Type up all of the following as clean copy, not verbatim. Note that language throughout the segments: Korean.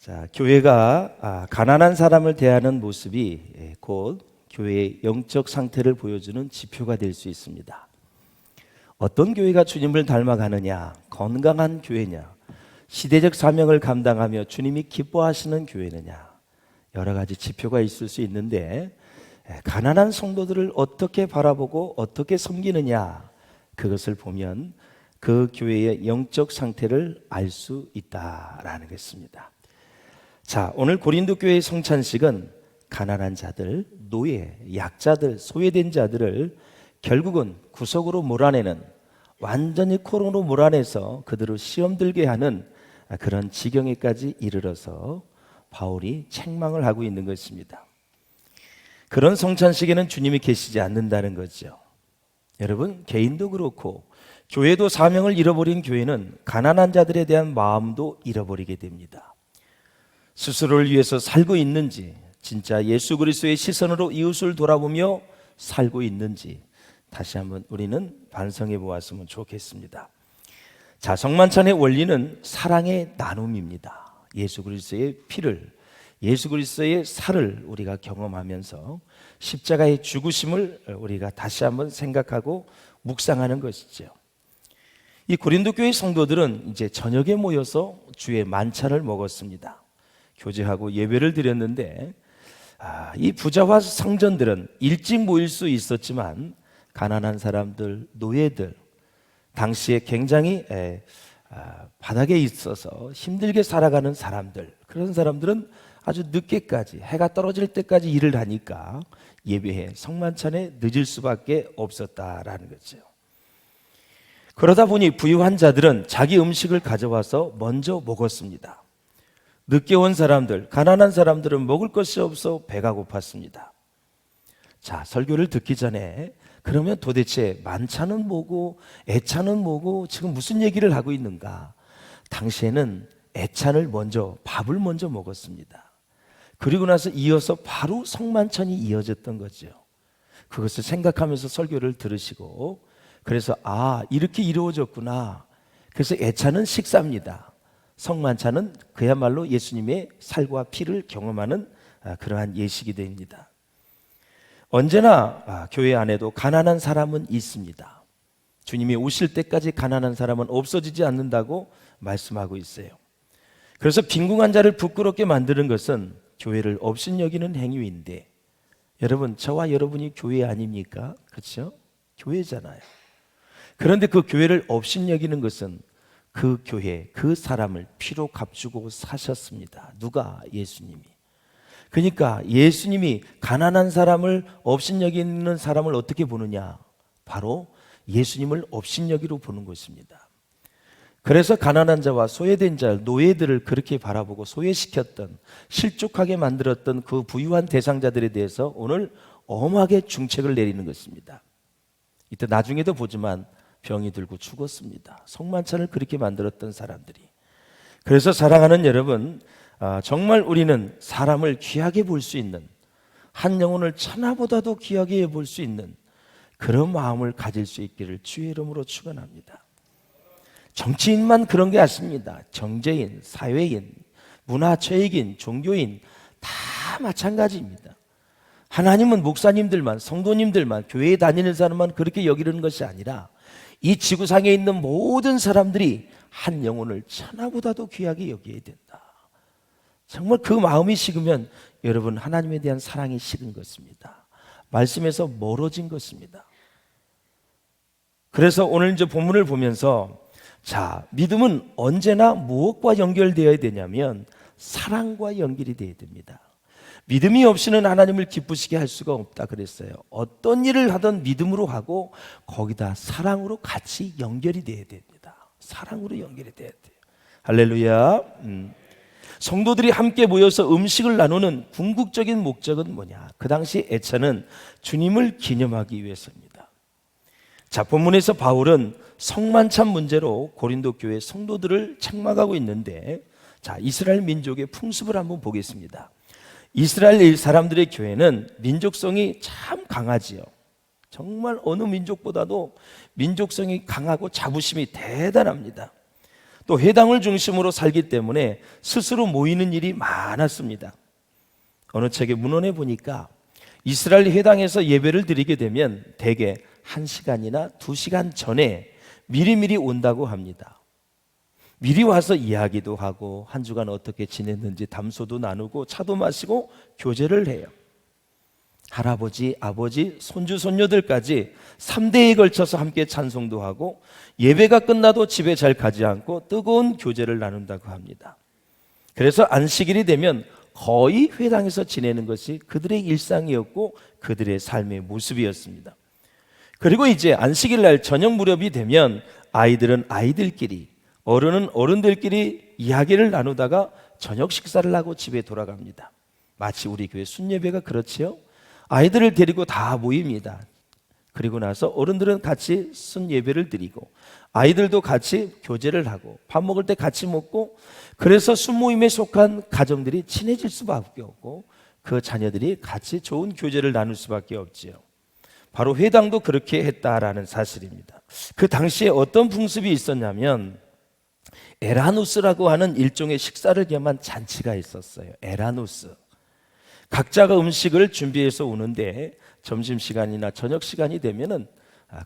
자, 교회가 가난한 사람을 대하는 모습이 곧 교회의 영적 상태를 보여주는 지표가 될 수 있습니다. 어떤 교회가 주님을 닮아가느냐, 건강한 교회냐, 시대적 사명을 감당하며 주님이 기뻐하시는 교회느냐, 여러 가지 지표가 있을 수 있는데 가난한 성도들을 어떻게 바라보고 어떻게 섬기느냐, 그것을 보면 그 교회의 영적 상태를 알 수 있다라는 것입니다. 자, 오늘 고린도 교회의 성찬식은 가난한 자들, 노예, 약자들, 소외된 자들을 결국은 구석으로 몰아내는, 완전히 코로로 몰아내서 그들을 시험 들게 하는 그런 지경에까지 이르러서 바울이 책망을 하고 있는 것입니다. 그런 성찬식에는 주님이 계시지 않는다는 거죠. 여러분, 개인도 그렇고 교회도 사명을 잃어버린 교회는 가난한 자들에 대한 마음도 잃어버리게 됩니다. 스스로를 위해서 살고 있는지, 진짜 예수 그리스도의 시선으로 이웃을 돌아보며 살고 있는지 다시 한번 우리는 반성해 보았으면 좋겠습니다. 자, 성만찬의 원리는 사랑의 나눔입니다. 예수 그리스도의 피를, 예수 그리스도의 살을 우리가 경험하면서 십자가의 죽으심을 우리가 다시 한번 생각하고 묵상하는 것이죠. 이 고린도 교회 성도들은 이제 저녁에 모여서 주의 만찬을 먹었습니다. 교제하고 예배를 드렸는데 이 부자와 상전들은 일찍 모일 수 있었지만 가난한 사람들, 노예들, 당시에 굉장히 바닥에 있어서 힘들게 살아가는 사람들, 그런 사람들은 아주 늦게까지, 해가 떨어질 때까지 일을 하니까 예배에, 성만찬에 늦을 수밖에 없었다라는 거죠. 그러다 보니 부유한 자들은 자기 음식을 가져와서 먼저 먹었습니다. 늦게 온 사람들, 가난한 사람들은 먹을 것이 없어 배가 고팠습니다. 자, 설교를 듣기 전에 그러면 도대체 만찬은 뭐고 애찬은 뭐고 지금 무슨 얘기를 하고 있는가? 당시에는 애찬을 먼저, 밥을 먼저 먹었습니다. 그리고 나서 이어서 바로 성만찬이 이어졌던 거죠. 그것을 생각하면서 설교를 들으시고, 그래서 이렇게 이루어졌구나. 그래서 애찬은 식사입니다. 성만찬은 그야말로 예수님의 살과 피를 경험하는 그러한 예식이 됩니다. 언제나 교회 안에도 가난한 사람은 있습니다. 주님이 오실 때까지 가난한 사람은 없어지지 않는다고 말씀하고 있어요. 그래서 빈궁한 자를 부끄럽게 만드는 것은 교회를 업신여기는 행위인데, 여러분, 저와 여러분이 교회 아닙니까? 그렇죠? 교회잖아요. 그런데 그 교회를 업신여기는 것은 그 교회, 그 사람을 피로 값주고 사셨습니다. 누가? 예수님이. 그러니까 예수님이 가난한 사람을 업신여기는 사람을 어떻게 보느냐? 바로 예수님을 업신여기로 보는 것입니다. 그래서 가난한 자와 소외된 자, 노예들을 그렇게 바라보고 소외시켰던, 실족하게 만들었던 그 부유한 대상자들에 대해서 오늘 엄하게 중책을 내리는 것입니다. 이때 나중에도 보지만 병이 들고 죽었습니다. 성만찬을 그렇게 만들었던 사람들이. 그래서 사랑하는 여러분, 정말 우리는 사람을 귀하게 볼 수 있는, 한 영혼을 천하보다도 귀하게 볼 수 있는 그런 마음을 가질 수 있기를 주의 이름으로 축원합니다. 정치인만 그런 게 아닙니다. 경제인, 사회인, 문화체육인, 종교인 다 마찬가지입니다. 하나님은 목사님들만, 성도님들만, 교회에 다니는 사람만 그렇게 여기는 것이 아니라 이 지구상에 있는 모든 사람들이 한 영혼을 천하보다도 귀하게 여겨야 된다. 정말 그 마음이 식으면 여러분, 하나님에 대한 사랑이 식은 것입니다. 말씀에서 멀어진 것입니다. 그래서 오늘 이제 본문을 보면서, 자, 믿음은 언제나 무엇과 연결되어야 되냐면 사랑과 연결이 되어야 됩니다. 믿음이 없이는 하나님을 기쁘시게 할 수가 없다 그랬어요. 어떤 일을 하든 믿음으로 하고 거기다 사랑으로 같이 연결이 돼야 됩니다. 사랑으로 연결이 돼야 돼요. 할렐루야. 성도들이 함께 모여서 음식을 나누는 궁극적인 목적은 뭐냐? 그 당시 애찬은 주님을 기념하기 위해서입니다. 자, 본문에서 바울은 성만찬 문제로 고린도 교회 성도들을 책망하고 있는데, 자, 이스라엘 민족의 풍습을 한번 보겠습니다. 이스라엘 사람들의 교회는 민족성이 참 강하지요. 정말 어느 민족보다도 민족성이 강하고 자부심이 대단합니다. 또 회당을 중심으로 살기 때문에 스스로 모이는 일이 많았습니다. 어느 책의 문헌에 보니까 이스라엘 회당에서 예배를 드리게 되면 대개 1시간이나 2시간 전에 미리미리 온다고 합니다. 미리 와서 이야기도 하고 한 주간 어떻게 지냈는지 담소도 나누고 차도 마시고 교제를 해요. 할아버지, 아버지, 손주, 손녀들까지 3대에 걸쳐서 함께 찬송도 하고 예배가 끝나도 집에 잘 가지 않고 뜨거운 교제를 나눈다고 합니다. 그래서 안식일이 되면 거의 회당에서 지내는 것이 그들의 일상이었고 그들의 삶의 모습이었습니다. 그리고 이제 안식일 날 저녁 무렵이 되면 아이들은 아이들끼리, 어른은 어른들끼리 이야기를 나누다가 저녁 식사를 하고 집에 돌아갑니다. 마치 우리 교회 순예배가 그렇지요. 아이들을 데리고 다 모입니다. 그리고 나서 어른들은 같이 순예배를 드리고 아이들도 같이 교제를 하고 밥 먹을 때 같이 먹고, 그래서 순모임에 속한 가정들이 친해질 수밖에 없고 그 자녀들이 같이 좋은 교제를 나눌 수밖에 없지요. 바로 회당도 그렇게 했다라는 사실입니다. 그 당시에 어떤 풍습이 있었냐면 에라누스라고 하는 일종의 식사를 겸한 잔치가 있었어요. 에라누스. 각자가 음식을 준비해서 오는데 점심시간이나 저녁시간이 되면은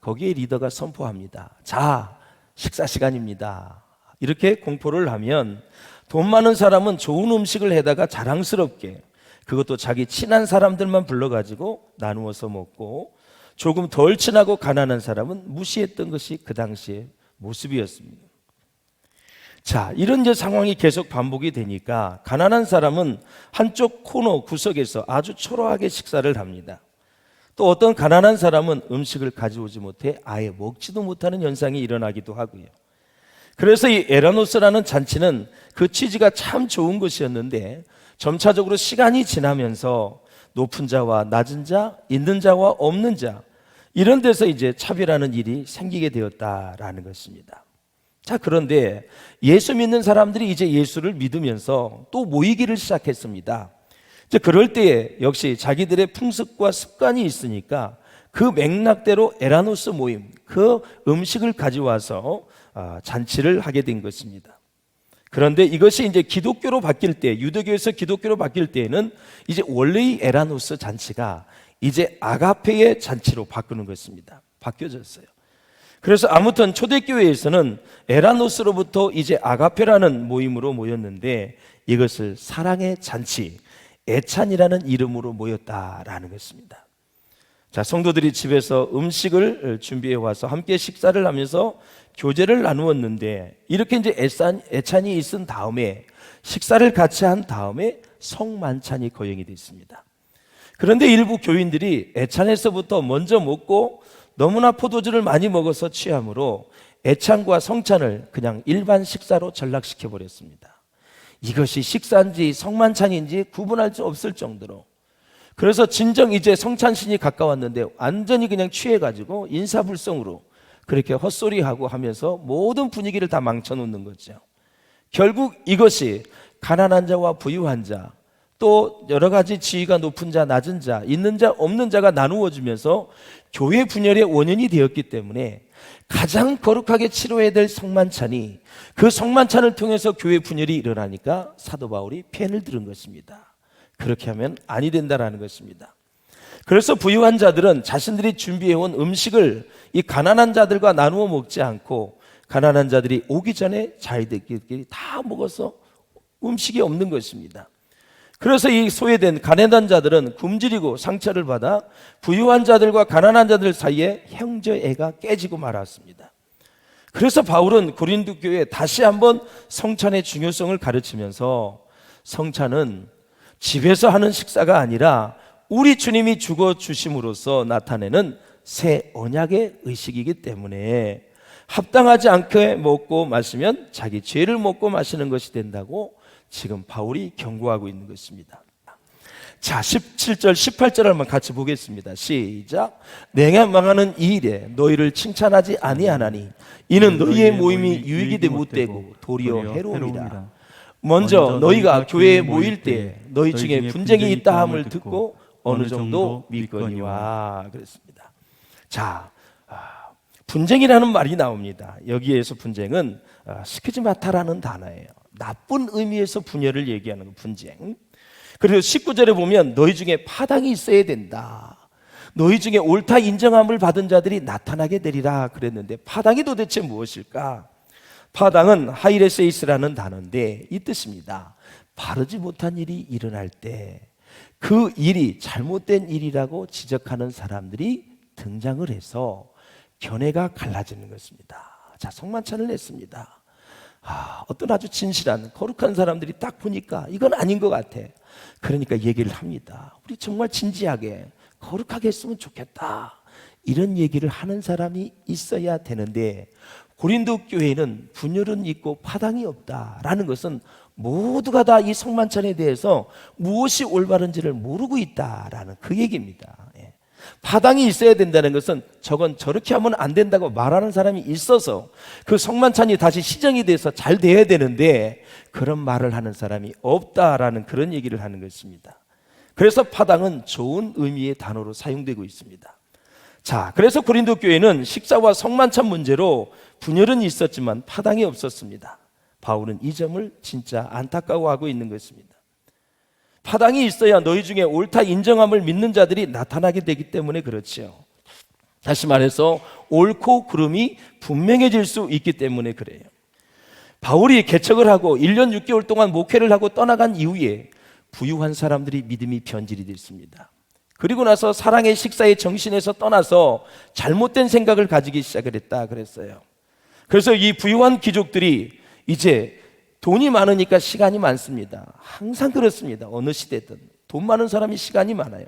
거기에 리더가 선포합니다. 자, 식사 시간입니다. 이렇게 공포를 하면 돈 많은 사람은 좋은 음식을 해다가 자랑스럽게, 그것도 자기 친한 사람들만 불러가지고 나누어서 먹고, 조금 덜 친하고 가난한 사람은 무시했던 것이 그 당시의 모습이었습니다. 자, 이런 이제 상황이 계속 반복이 되니까 가난한 사람은 한쪽 코너 구석에서 아주 초라하게 식사를 합니다. 또 어떤 가난한 사람은 음식을 가져오지 못해 아예 먹지도 못하는 현상이 일어나기도 하고요. 그래서 이 에라노스라는 잔치는 그 취지가 참 좋은 것이었는데 점차적으로 시간이 지나면서 높은 자와 낮은 자, 있는 자와 없는 자, 이런 데서 이제 차별하는 일이 생기게 되었다라는 것입니다. 자, 그런데 예수 믿는 사람들이 이제 예수를 믿으면서 또 모이기를 시작했습니다. 이제 그럴 때에 역시 자기들의 풍습과 습관이 있으니까 그 맥락대로 에라노스 모임, 그 음식을 가져와서 잔치를 하게 된 것입니다. 그런데 이것이 이제 기독교로 바뀔 때, 유대교에서 기독교로 바뀔 때에는 이제 원래의 에라노스 잔치가 이제 아가페의 잔치로 바꾸는 것입니다. 바뀌어졌어요. 그래서 아무튼 초대교회에서는 에라노스로부터 이제 아가페라는 모임으로 모였는데 이것을 사랑의 잔치, 애찬이라는 이름으로 모였다라는 것입니다. 자, 성도들이 집에서 음식을 준비해 와서 함께 식사를 하면서 교제를 나누었는데, 이렇게 이제 애찬이 있은 다음에 식사를 같이 한 다음에 성만찬이 거행이 됐습니다. 그런데 일부 교인들이 애찬에서부터 먼저 먹고 너무나 포도주를 많이 먹어서 취함으로 애찬과 성찬을 그냥 일반 식사로 전락시켜 버렸습니다. 이것이 식사인지 성만찬인지 구분할 수 없을 정도로. 그래서 진정 이제 성찬신이 가까웠는데 완전히 그냥 취해가지고 인사불성으로 그렇게 헛소리하고 하면서 모든 분위기를 다 망쳐놓는 거죠. 결국 이것이 가난한 자와 부유한 자, 또 여러 가지 지위가 높은 자, 낮은 자, 있는 자, 없는 자가 나누어지면서 교회 분열의 원인이 되었기 때문에 가장 거룩하게 치러야 될 성만찬이, 그 성만찬을 통해서 교회 분열이 일어나니까 사도 바울이 펜을 들은 것입니다. 그렇게 하면 아니 된다라는 것입니다. 그래서 부유한 자들은 자신들이 준비해온 음식을 이 가난한 자들과 나누어 먹지 않고 가난한 자들이 오기 전에 자기들끼리 다 먹어서 음식이 없는 것입니다. 그래서 이 소외된 가난한 자들은 굶주리고 상처를 받아 부유한 자들과 가난한 자들 사이에 형제애가 깨지고 말았습니다. 그래서 바울은 고린도 교회에 다시 한번 성찬의 중요성을 가르치면서 성찬은 집에서 하는 식사가 아니라 우리 주님이 죽어 주심으로써 나타내는 새 언약의 의식이기 때문에 합당하지 않게 먹고 마시면 자기 죄를 먹고 마시는 것이 된다고 지금 바울이 경고하고 있는 것입니다. 자, 17절 18절 한번 같이 보겠습니다. 시작. 내가 망하는 이 일에 너희를 칭찬하지 아니하나니 이는 너희의 모임이 유익이 못되고 도리어 해로움이라. 먼저 너희가 교회에 모일 때 너희 중에 분쟁이 있다 함을 듣고 어느 정도 믿거니와 그랬습니다. 자, 분쟁이라는 말이 나옵니다. 여기에서 분쟁은 스키즈마타라는 단어예요. 나쁜 의미에서 분열을 얘기하는 거, 분쟁. 그리고 19절에 보면 너희 중에 파당이 있어야 된다. 너희 중에 옳다 인정함을 받은 자들이 나타나게 되리라 그랬는데, 파당이 도대체 무엇일까? 파당은 하이레세이스라는 단어인데 이 뜻입니다. 바르지 못한 일이 일어날 때 그 일이 잘못된 일이라고 지적하는 사람들이 등장을 해서 견해가 갈라지는 것입니다. 자, 성만찬을 냈습니다. 어떤 아주 진실한 거룩한 사람들이 딱 보니까 이건 아닌 것 같아. 그러니까 얘기를 합니다. 우리 정말 진지하게 거룩하게 했으면 좋겠다, 이런 얘기를 하는 사람이 있어야 되는데, 고린도 교회는 분열은 있고 파당이 없다라는 것은 모두가 다 이 성만찬에 대해서 무엇이 올바른지를 모르고 있다라는 그 얘기입니다. 파당이 있어야 된다는 것은 저건 저렇게 하면 안 된다고 말하는 사람이 있어서 그 성만찬이 다시 시정이 돼서 잘 돼야 되는데 그런 말을 하는 사람이 없다라는 그런 얘기를 하는 것입니다. 그래서 파당은 좋은 의미의 단어로 사용되고 있습니다. 자, 그래서 고린도 교회는 식사와 성만찬 문제로 분열은 있었지만 파당이 없었습니다. 바울은 이 점을 진짜 안타까워하고 있는 것입니다. 파당이 있어야 너희 중에 옳다 인정함을 믿는 자들이 나타나게 되기 때문에 그렇지요. 다시 말해서 옳고 그름이 분명해질 수 있기 때문에 그래요. 바울이 개척을 하고 1년 6개월 동안 목회를 하고 떠나간 이후에 부유한 사람들이 믿음이 변질이 됐습니다. 그리고 나서 사랑의 식사의 정신에서 떠나서 잘못된 생각을 가지기 시작을 했다 그랬어요. 그래서 이 부유한 귀족들이 이제 돈이 많으니까 시간이 많습니다. 항상 그렇습니다. 어느 시대든 돈 많은 사람이 시간이 많아요.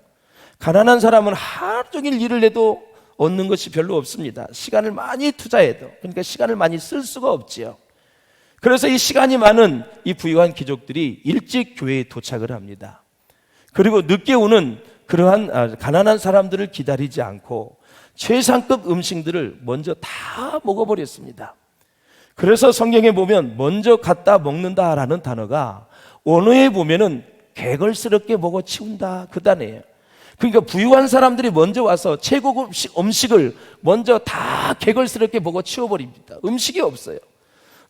가난한 사람은 하루 종일 일을 해도 얻는 것이 별로 없습니다. 시간을 많이 투자해도, 그러니까 시간을 많이 쓸 수가 없지요. 그래서 이 시간이 많은 이 부유한 귀족들이 일찍 교회에 도착을 합니다. 그리고 늦게 오는 그러한 가난한 사람들을 기다리지 않고 최상급 음식들을 먼저 다 먹어버렸습니다. 그래서 성경에 보면 먼저 갖다 먹는다라는 단어가 원어에 보면은 개걸스럽게 먹어 치운다 그 단어예요. 그러니까 부유한 사람들이 먼저 와서 최고급 음식을 먼저 다 개걸스럽게 먹어 치워버립니다. 음식이 없어요.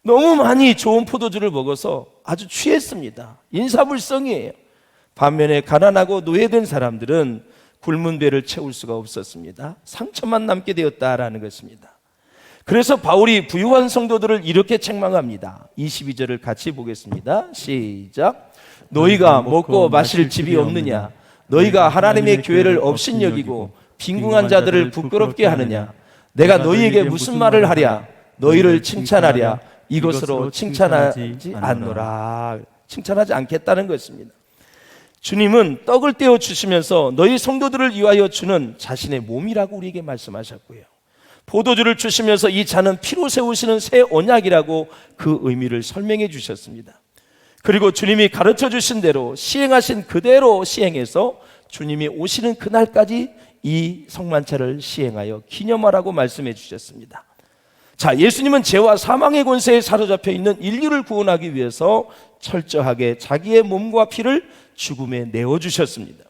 너무 많이 좋은 포도주를 먹어서 아주 취했습니다. 인사불성이에요. 반면에 가난하고 노예된 사람들은 굶은 배를 채울 수가 없었습니다. 상처만 남게 되었다라는 것입니다. 그래서 바울이 부유한 성도들을 이렇게 책망합니다. 22절을 같이 보겠습니다. 시작. 너희가 먹고 마실 집이 없느냐? 너희가 하나님의 교회를 업신여기고 빈궁한 자들을 부끄럽게 하느냐? 내가 너희에게 무슨 말을 하랴? 너희를 칭찬하랴? 이것으로 칭찬하지 않노라. 칭찬하지 않겠다는 것입니다. 주님은 떡을 떼어 주시면서 너희 성도들을 위하여 주는 자신의 몸이라고 우리에게 말씀하셨고요. 포도주를 주시면서 이 잔은 피로 세우시는 새 언약이라고 그 의미를 설명해 주셨습니다. 그리고 주님이 가르쳐 주신 대로 시행하신 그대로 시행해서 주님이 오시는 그날까지 이 성만찬을 시행하여 기념하라고 말씀해 주셨습니다. 자, 예수님은 죄와 사망의 권세에 사로잡혀 있는 인류를 구원하기 위해서 철저하게 자기의 몸과 피를 죽음에 내어주셨습니다.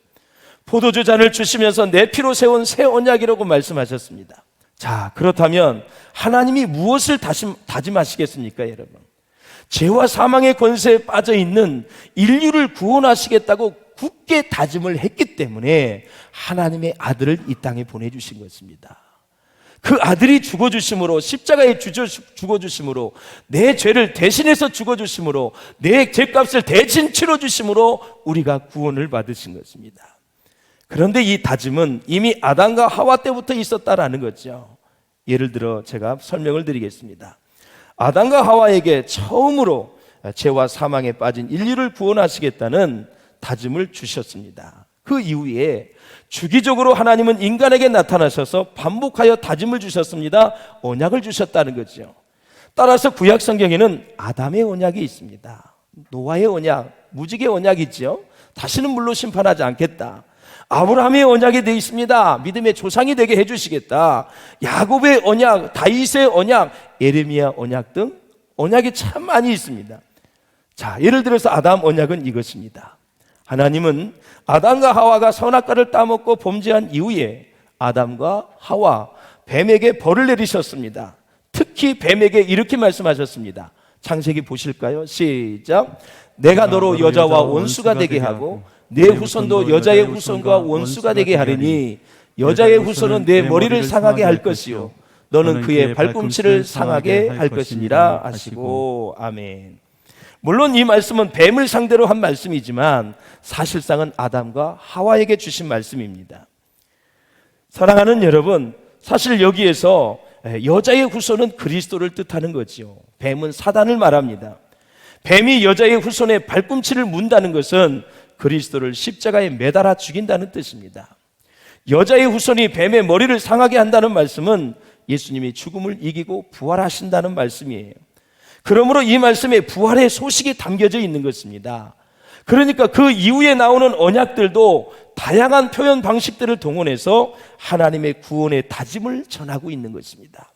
포도주 잔을 주시면서 내 피로 세운 새 언약이라고 말씀하셨습니다. 자, 그렇다면 하나님이 무엇을 다짐하시겠습니까, 여러분? 죄와 사망의 권세에 빠져 있는 인류를 구원하시겠다고 굳게 다짐을 했기 때문에 하나님의 아들을 이 땅에 보내주신 것입니다. 그 아들이 죽어주심으로, 십자가에 죽어주심으로, 내 죄를 대신해서 죽어주심으로, 내 죄값을 대신 치러주심으로 우리가 구원을 받으신 것입니다. 그런데 이 다짐은 이미 아담과 하와 때부터 있었다라는 거죠. 예를 들어 제가 설명을 드리겠습니다. 아담과 하와에게 처음으로 죄와 사망에 빠진 인류를 구원하시겠다는 다짐을 주셨습니다. 그 이후에 주기적으로 하나님은 인간에게 나타나셔서 반복하여 다짐을 주셨습니다. 언약을 주셨다는 거죠. 따라서 구약 성경에는 아담의 언약이 있습니다. 노아의 언약, 무지개 언약이죠. 다시는 물로 심판하지 않겠다. 아브라함의 언약이 되어 있습니다. 믿음의 조상이 되게 해주시겠다. 야곱의 언약, 다윗의 언약, 예레미야 언약 등 언약이 참 많이 있습니다. 자, 예를 들어서 아담 언약은 이것입니다. 하나님은 아담과 하와가 선악과를 따먹고 범죄한 이후에 아담과 하와, 뱀에게 벌을 내리셨습니다. 특히 특히 뱀에게 이렇게 말씀하셨습니다. 창세기 보실까요? 시작. 내가 너로 여자와 원수가 되게 하고 내 후손도 여자의 후손과 원수가 되게 하리니 여자의 후손은 내 머리를 상하게 할 것이요 너는 그의 발꿈치를 상하게 할 것이니라 하시고. 아멘. 물론 이 말씀은 뱀을 상대로 한 말씀이지만 사실상은 아담과 하와에게 주신 말씀입니다. 사랑하는 여러분, 사실 여기에서 여자의 후손은 그리스도를 뜻하는 거지요. 뱀은 사단을 말합니다. 뱀이 여자의 후손의 발꿈치를 문다는 것은 그리스도를 십자가에 매달아 죽인다는 뜻입니다. 여자의 후손이 뱀의 머리를 상하게 한다는 말씀은 예수님이 죽음을 이기고 부활하신다는 말씀이에요. 그러므로 이 말씀에 부활의 소식이 담겨져 있는 것입니다. 그러니까 그 이후에 나오는 언약들도 다양한 표현 방식들을 동원해서 하나님의 구원의 다짐을 전하고 있는 것입니다.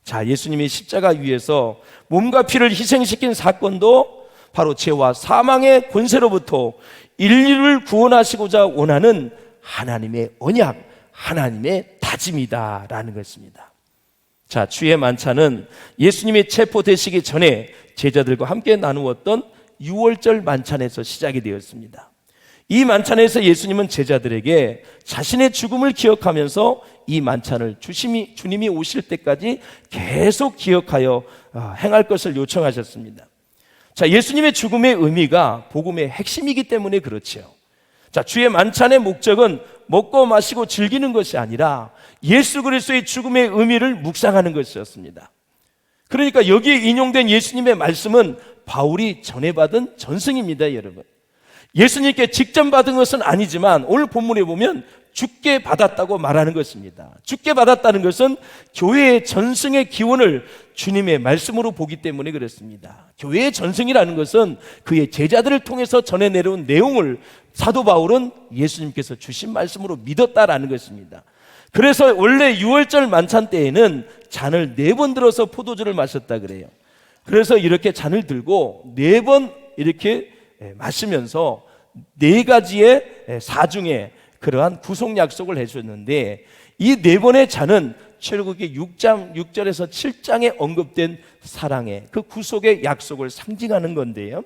자, 예수님이 십자가 위에서 몸과 피를 희생시킨 사건도 바로 죄와 사망의 권세로부터 인류를 구원하시고자 원하는 하나님의 언약, 하나님의 다짐이다라는 것입니다. 자, 주의 만찬은 예수님이 체포되시기 전에 제자들과 함께 나누었던 유월절 만찬에서 시작이 되었습니다. 이 만찬에서 예수님은 제자들에게 자신의 죽음을 기억하면서 이 만찬을 주님이 오실 때까지 계속 기억하여 행할 것을 요청하셨습니다. 자, 예수님의 죽음의 의미가 복음의 핵심이기 때문에 그렇지요. 자, 주의 만찬의 목적은 먹고 마시고 즐기는 것이 아니라 예수 그리스도의 죽음의 의미를 묵상하는 것이었습니다. 그러니까 여기에 인용된 예수님의 말씀은 바울이 전해받은 전승입니다, 여러분. 예수님께 직접 받은 것은 아니지만 오늘 본문에 보면 주께 받았다고 말하는 것입니다. 주께 받았다는 것은 교회의 전승의 기원을 주님의 말씀으로 보기 때문에 그렇습니다. 교회의 전승이라는 것은 그의 제자들을 통해서 전해 내려온 내용을 사도 바울은 예수님께서 주신 말씀으로 믿었다라는 것입니다. 그래서 원래 유월절 만찬 때에는 잔을 4번 들어서 포도주를 마셨다 그래요. 그래서 이렇게 잔을 들고 4번 이렇게 마시면서 4가지의 사중에 그러한 구속 약속을 해주셨는데 이 4번의 잔은 출애굽기 6절에서 7장에 언급된 사랑의 그 구속의 약속을 상징하는 건데요.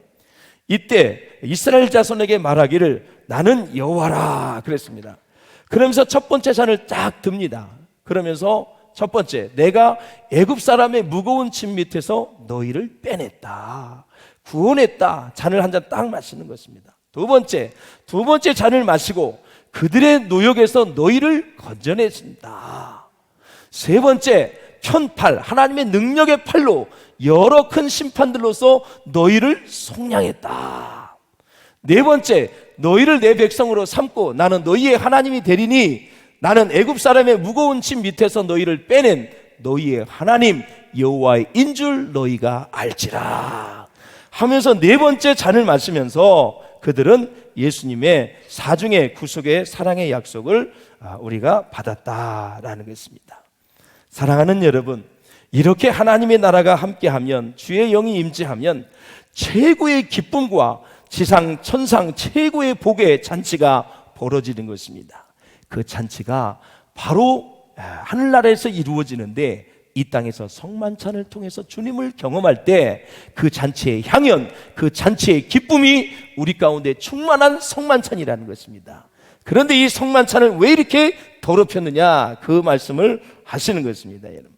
이때 이스라엘 자손에게 말하기를 나는 여호와라 그랬습니다. 그러면서 첫 번째 잔을 딱 듭니다. 그러면서 첫 번째, 내가 애굽 사람의 무거운 짐 밑에서 너희를 빼냈다, 구원했다. 잔을 한 잔 딱 마시는 것입니다. 두 번째 잔을 마시고 그들의 노역에서 너희를 건져냈습니다. 세 번째, 편팔, 하나님의 능력의 팔로 여러 큰 심판들로서 너희를 속량했다. 네 번째, 너희를 내 백성으로 삼고 나는 너희의 하나님이 되리니 나는 애굽 사람의 무거운 짐 밑에서 너희를 빼낸 너희의 하나님 여호와의 인줄 너희가 알지라 하면서 4번째 잔을 마시면서 그들은 예수님의 사중의 구속의 사랑의 약속을 우리가 받았다라는 것입니다. 사랑하는 여러분, 이렇게 하나님의 나라가 함께하면, 주의 영이 임재하면 최고의 기쁨과 지상 천상 최고의 복의 잔치가 벌어지는 것입니다. 그 잔치가 바로 하늘나라에서 이루어지는데 이 땅에서 성만찬을 통해서 주님을 경험할 때 그 잔치의 향연, 그 잔치의 기쁨이 우리 가운데 충만한 성만찬이라는 것입니다. 그런데 이 성만찬을 왜 이렇게 더럽혔느냐, 그 말씀을 하시는 것입니다. 여러분,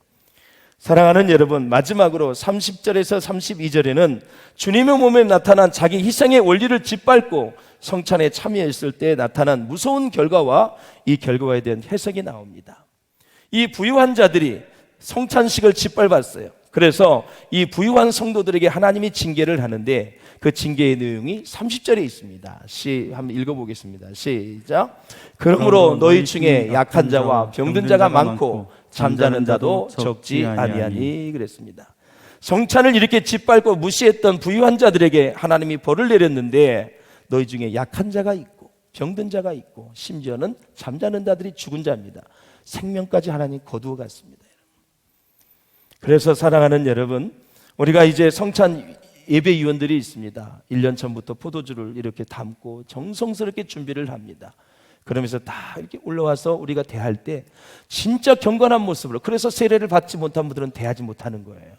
사랑하는 여러분, 마지막으로 30절에서 32절에는 주님의 몸에 나타난 자기 희생의 원리를 짓밟고 성찬에 참여했을 때 나타난 무서운 결과와 이 결과에 대한 해석이 나옵니다. 이 부유한 자들이 성찬식을 짓밟았어요. 그래서 이 부유한 성도들에게 하나님이 징계를 하는데 그 징계의 내용이 30절에 있습니다. 한번 읽어보겠습니다. 시작. 그러므로 너희 중에 약한 자와 병든 자가 많고 잠자는 자도 적지 아니하니 그랬습니다. 성찬을 이렇게 짓밟고 무시했던 부유한 자들에게 하나님이 벌을 내렸는데 너희 중에 약한 자가 있고 병든 자가 있고 심지어는 잠자는 자들이 죽은 자입니다. 생명까지 하나님 거두어 갔습니다. 그래서 사랑하는 여러분, 우리가 이제 성찬 예배위원들이 있습니다. 1년 전부터 포도주를 이렇게 담고 정성스럽게 준비를 합니다. 그러면서 다 이렇게 올라와서 우리가 대할 때 진짜 경건한 모습으로, 그래서 세례를 받지 못한 분들은 대하지 못하는 거예요.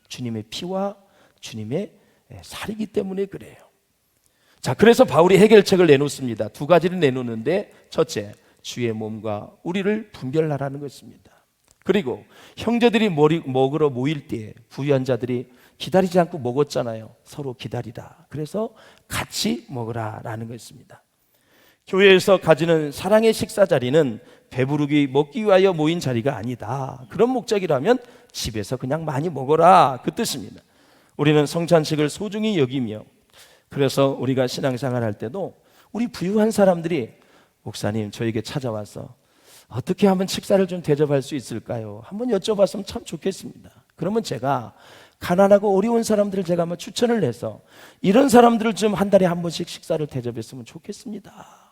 주님의 피와 주님의 살이기 때문에 그래요. 자, 그래서 바울이 해결책을 내놓습니다. 두 가지를 내놓는데, 첫째, 주의 몸과 우리를 분별하라는 것입니다. 그리고 형제들이 먹으러 모일 때 부유한 자들이 기다리지 않고 먹었잖아요. 서로 기다리라. 그래서 같이 먹으라라는 것입니다. 교회에서 가지는 사랑의 식사 자리는 배부르기 먹기 위하여 모인 자리가 아니다. 그런 목적이라면 집에서 그냥 많이 먹어라, 그 뜻입니다. 우리는 성찬식을 소중히 여기며, 그래서 우리가 신앙생활 할 때도 우리 부유한 사람들이 목사님 저에게 찾아와서 어떻게 하면 식사를 좀 대접할 수 있을까요? 한번 여쭤봤으면 참 좋겠습니다. 그러면 제가 가난하고 어려운 사람들을 제가 한번 추천을 해서 이런 사람들을 좀 한 달에 한 번씩 식사를 대접했으면 좋겠습니다.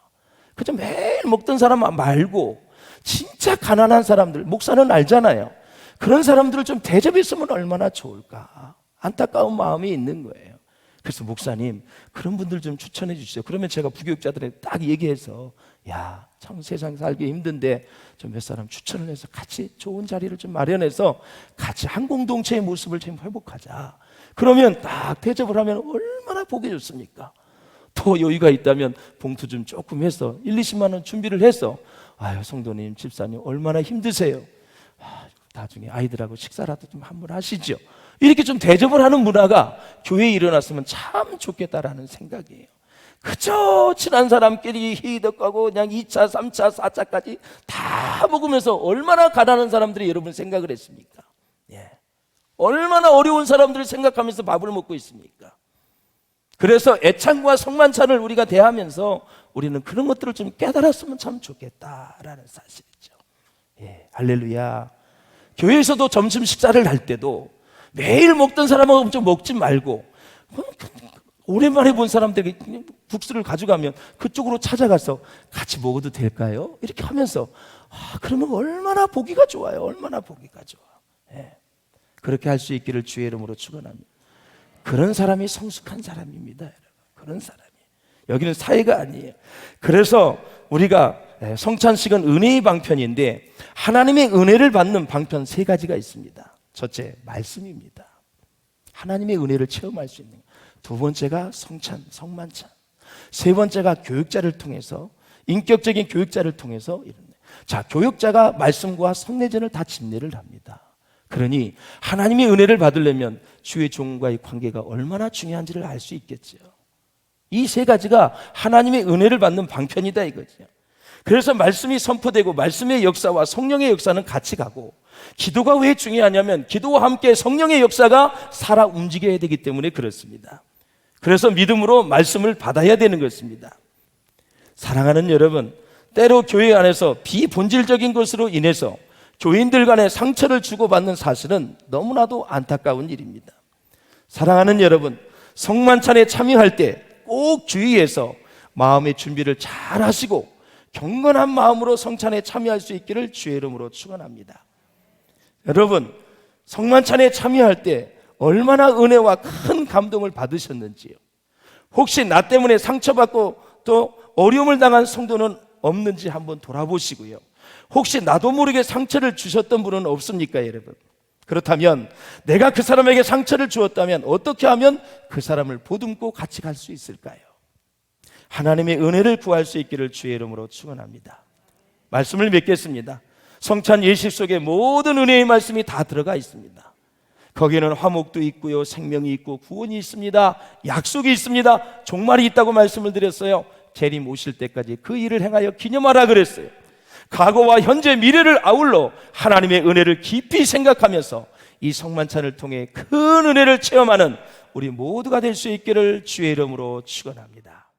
그저 매일 먹던 사람 말고 진짜 가난한 사람들, 목사는 알잖아요. 그런 사람들을 좀 대접했으면 얼마나 좋을까, 안타까운 마음이 있는 거예요. 그래서 목사님 그런 분들 좀 추천해 주시죠. 그러면 제가 부교육자들에게 딱 얘기해서, 야, 참 세상 살기 힘든데 좀 몇 사람 추천을 해서 같이 좋은 자리를 좀 마련해서 같이 한 공동체의 모습을 좀 회복하자. 그러면 딱 대접을 하면 얼마나 보기 좋습니까? 더 여유가 있다면 봉투 좀 조금 해서 1, 20만 원 준비를 해서, 아유 성도님 집사님 얼마나 힘드세요, 나중에 아이들하고 식사라도 좀 한번 하시죠. 이렇게 좀 대접을 하는 문화가 교회에 일어났으면 참 좋겠다라는 생각이에요. 그저 친한 사람끼리 희덕하고 그냥 2차, 3차, 4차까지 다 먹으면서 얼마나 가난한 사람들이 여러분 생각을 했습니까? 예. 얼마나 어려운 사람들을 생각하면서 밥을 먹고 있습니까? 그래서 애찬과 성만찬을 우리가 대하면서 우리는 그런 것들을 좀 깨달았으면 참 좋겠다라는 사실이죠. 예, 할렐루야. 교회에서도 점심 식사를 할 때도 매일 먹던 사람하고 좀 먹지 말고, 오랜만에 본 사람들에게 국수를 가져가면 그쪽으로 찾아가서 같이 먹어도 될까요? 이렇게 하면서, 그러면 얼마나 보기가 좋아요. 얼마나 보기가 좋아. 예. 그렇게 할 수 있기를 주의 이름으로 축원합니다. 그런 사람이 성숙한 사람입니다, 여러분. 그런 사람이. 여기는 사회가 아니에요. 그래서 우리가 성찬식은 은혜의 방편인데 하나님의 은혜를 받는 방편 세 가지가 있습니다. 첫째, 말씀입니다. 하나님의 은혜를 체험할 수 있는. 두 번째가 성찬, 성만찬. 세 번째가 교육자를 통해서, 인격적인 교육자를 통해서 이런. 자, 교육자가 말씀과 성례전을 다 집례를 합니다. 그러니 하나님의 은혜를 받으려면 주의 종과의 관계가 얼마나 중요한지를 알 수 있겠죠. 이 세 가지가 하나님의 은혜를 받는 방편이다 이거죠. 그래서 말씀이 선포되고 말씀의 역사와 성령의 역사는 같이 가고, 기도가 왜 중요하냐면 기도와 함께 성령의 역사가 살아 움직여야 되기 때문에 그렇습니다. 그래서 믿음으로 말씀을 받아야 되는 것입니다. 사랑하는 여러분, 때로 교회 안에서 비본질적인 것으로 인해서 교인들 간에 상처를 주고받는 사실은 너무나도 안타까운 일입니다. 사랑하는 여러분, 성만찬에 참여할 때 꼭 주의해서 마음의 준비를 잘 하시고 경건한 마음으로 성찬에 참여할 수 있기를 주의 이름으로 축원합니다. 여러분, 성만찬에 참여할 때 얼마나 은혜와 큰 감동을 받으셨는지요. 혹시 나 때문에 상처받고 또 어려움을 당한 성도는 없는지 한번 돌아보시고요. 혹시 나도 모르게 상처를 주셨던 분은 없습니까, 여러분? 그렇다면 내가 그 사람에게 상처를 주었다면 어떻게 하면 그 사람을 보듬고 같이 갈 수 있을까요? 하나님의 은혜를 구할 수 있기를 주의 이름으로 축원합니다. 말씀을 맺겠습니다. 성찬 예식 속에 모든 은혜의 말씀이 다 들어가 있습니다. 거기에는 화목도 있고요, 생명이 있고 구원이 있습니다, 약속이 있습니다, 종말이 있다고 말씀을 드렸어요. 재림 오실 때까지 그 일을 행하여 기념하라 그랬어요. 과거와 현재 미래를 아울러 하나님의 은혜를 깊이 생각하면서 이 성만찬을 통해 큰 은혜를 체험하는 우리 모두가 될 수 있기를 주의 이름으로 축원합니다.